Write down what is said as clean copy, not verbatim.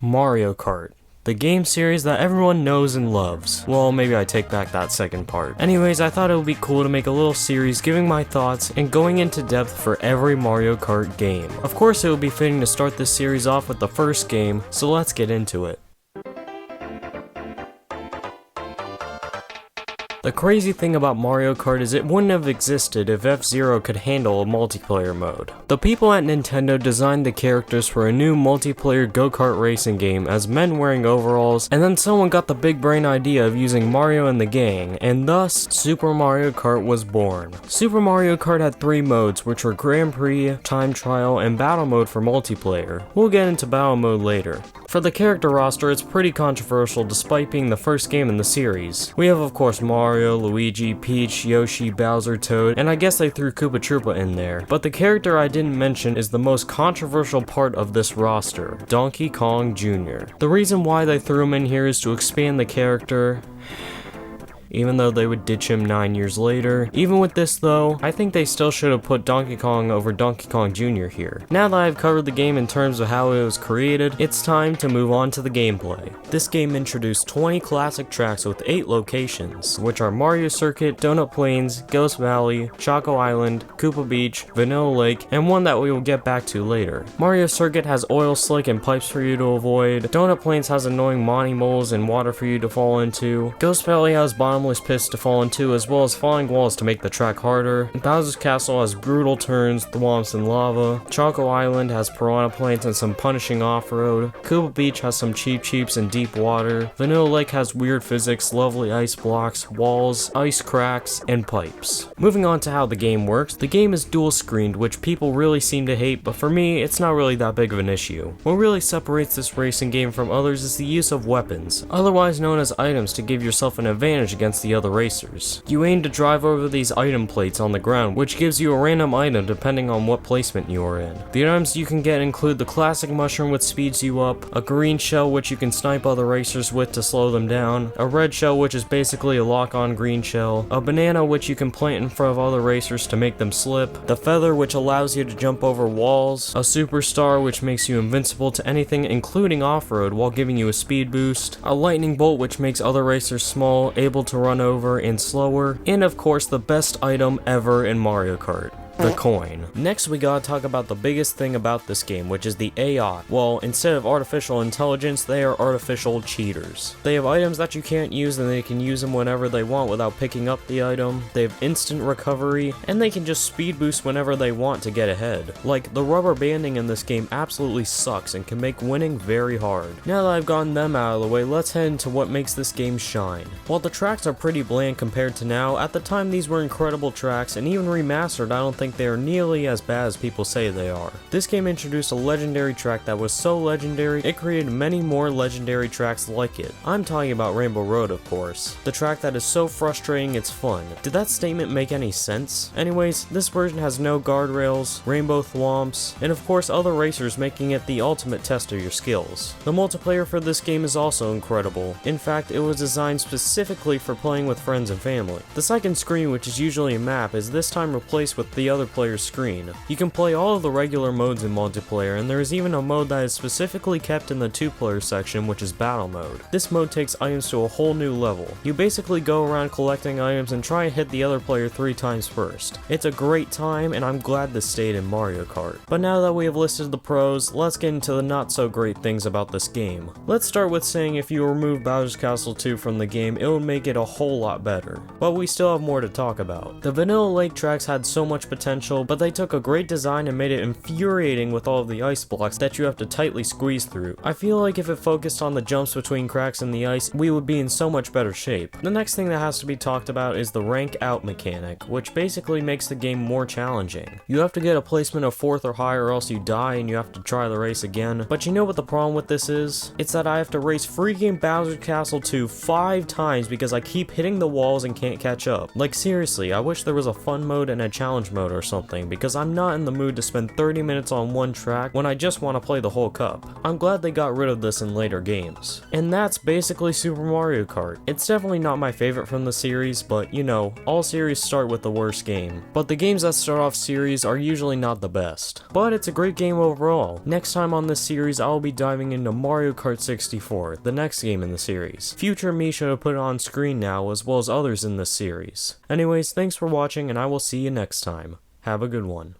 Mario Kart, the game series that everyone knows and loves. Well, maybe I take back that second part. Anyways, I thought it would be cool to make a little series giving my thoughts and going into depth for every Mario Kart game. Of course, it would be fitting to start this series off with the first game, so let's get into it. The crazy thing about Mario Kart is it wouldn't have existed if F-Zero could handle a multiplayer mode. The people at Nintendo designed the characters for a new multiplayer go-kart racing game as men wearing overalls, and then someone got the big brain idea of using Mario and the gang, and thus, Super Mario Kart was born. Super Mario Kart had 3 modes, which were Grand Prix, Time Trial, and Battle Mode for multiplayer. We'll get into Battle Mode later. For the character roster, it's pretty controversial despite being the first game in the series. We have of course Mario, Luigi, Peach, Yoshi, Bowser, Toad, and I guess they threw Koopa Troopa in there. But the character I didn't mention is the most controversial part of this roster, Donkey Kong Jr. The reason why they threw him in here is to expand the character, even though they would ditch him 9 years later. Even with this though, I think they still should have put Donkey Kong over Donkey Kong Jr. here. Now that I've covered the game in terms of how it was created, it's time to move on to the gameplay. This game introduced 20 classic tracks with 8 locations, which are Mario Circuit, Donut Plains, Ghost Valley, Choco Island, Koopa Beach, Vanilla Lake, and one that we will get back to later. Mario Circuit has oil slick and pipes for you to avoid, Donut Plains has annoying Monty moles and water for you to fall into, Ghost Valley has bottomless pits to fall into, as well as falling walls to make the track harder. Bowser's Castle has brutal turns, thwomps, and lava. Choco Island has piranha plants and some punishing off-road. Koopa Beach has some cheeps and deep water. Vanilla Lake has weird physics, lovely ice blocks, walls, ice cracks, and pipes. Moving on to how the game works, the game is dual screened, which people really seem to hate, but for me, it's not really that big of an issue. What really separates this racing game from others is the use of weapons, otherwise known as items, to give yourself an advantage against the other racers. You aim to drive over these item plates on the ground, which gives you a random item depending on what placement you are in. The items you can get include the classic mushroom, which speeds you up, a green shell which you can snipe other racers with to slow them down, a red shell which is basically a lock-on green shell, a banana which you can plant in front of other racers to make them slip, the feather which allows you to jump over walls, a superstar which makes you invincible to anything including off-road while giving you a speed boost, a lightning bolt which makes other racers small, able to run over and slower, and of course the best item ever in Mario Kart, the coin. Next we gotta talk about the biggest thing about this game, which is the AI. Well, instead of artificial intelligence, they are artificial cheaters. They have items that you can't use and they can use them whenever they want without picking up the item. They have instant recovery, and they can just speed boost whenever they want to get ahead. Like, the rubber banding in this game absolutely sucks and can make winning very hard. Now that I've gotten them out of the way, let's head into what makes this game shine. While the tracks are pretty bland compared to now, at the time these were incredible tracks, and even remastered I don't think they are nearly as bad as people say they are. This game introduced a legendary track that was so legendary, it created many more legendary tracks like it. I'm talking about Rainbow Road, of course. The track that is so frustrating it's fun. Did that statement make any sense? Anyways, this version has no guardrails, rainbow thwomps, and of course other racers, making it the ultimate test of your skills. The multiplayer for this game is also incredible. In fact, it was designed specifically for playing with friends and family. The second screen, which is usually a map, is this time replaced with the other player's screen. You can play all of the regular modes in multiplayer, and there is even a mode that is specifically kept in the 2-player section, which is Battle Mode. This mode takes items to a whole new level. You basically go around collecting items and try and hit the other player 3 times first. It's a great time, and I'm glad this stayed in Mario Kart. But now that we have listed the pros, let's get into the not so great things about this game. Let's start with saying if you remove Bowser's Castle 2 from the game, it would make it a whole lot better. But we still have more to talk about. The Vanilla Lake tracks had so much potential, but they took a great design and made it infuriating with all of the ice blocks that you have to tightly squeeze through. I feel like if it focused on the jumps between cracks in the ice, we would be in so much better shape. The next thing that has to be talked about is the rank out mechanic, which basically makes the game more challenging. You have to get a placement of 4th or higher or else you die and you have to try the race again. But you know what the problem with this is? It's that I have to race freaking Bowser's Castle 2 5 times because I keep hitting the walls and can't catch up. Like seriously, I wish there was a fun mode and a challenge mode mode or something, because I'm not in the mood to spend 30 minutes on one track when I just want to play the whole cup. I'm glad they got rid of this in later games. And that's basically Super Mario Kart. It's definitely not my favorite from the series, but you know, all series start with the worst game. But the games that start off series are usually not the best. But it's a great game overall. Next time on this series, I'll be diving into Mario Kart 64, the next game in the series. Future me should have put it on screen now, as well as others in this series. Anyways, thanks for watching, and I will see you next time. Have a good one.